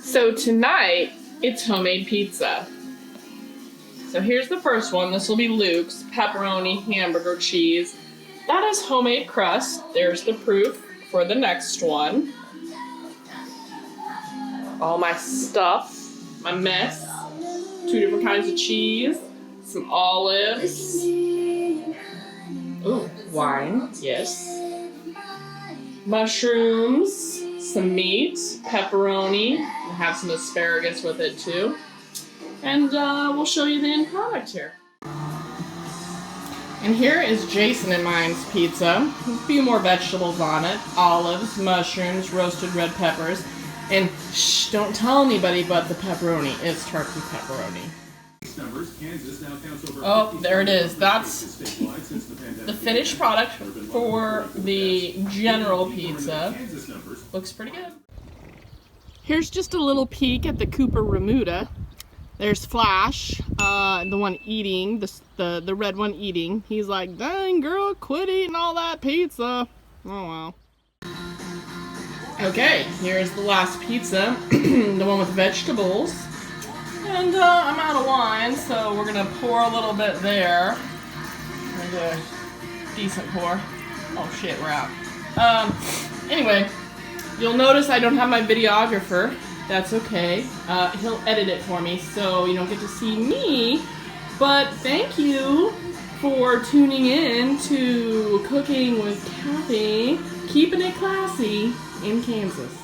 So tonight, it's homemade pizza. So here's the first one. This will be Luke's pepperoni hamburger cheese. That is homemade crust. There's the proof for the next one. All my stuff, my mess, 2 different kinds of cheese, some olives. Ooh, wine, yes. Mushrooms, some meat, pepperoni. We'll have some asparagus with it too. And we'll show you the end product here. And here is Jason and mine's pizza. A few more vegetables on it. Olives, mushrooms, roasted red peppers. And shh, don't tell anybody but the pepperoni. It's turkey pepperoni. Oh, there it is. That's the finished product for the general pizza. Looks pretty good. Here's just a little peek at the Cooper Remuda. There's Flash, the one eating, the red one eating. He's like, dang girl, quit eating all that pizza. Oh well. Okay, here's the last pizza, the one with vegetables. And I'm out of wine, so we're gonna pour a little bit there. And a decent pour. Oh shit, we're out. Anyway, you'll notice I don't have my videographer. That's okay. He'll edit it for me, so you don't get to see me. But thank you for tuning in to Cooking with Kathy, keeping it classy in Kansas.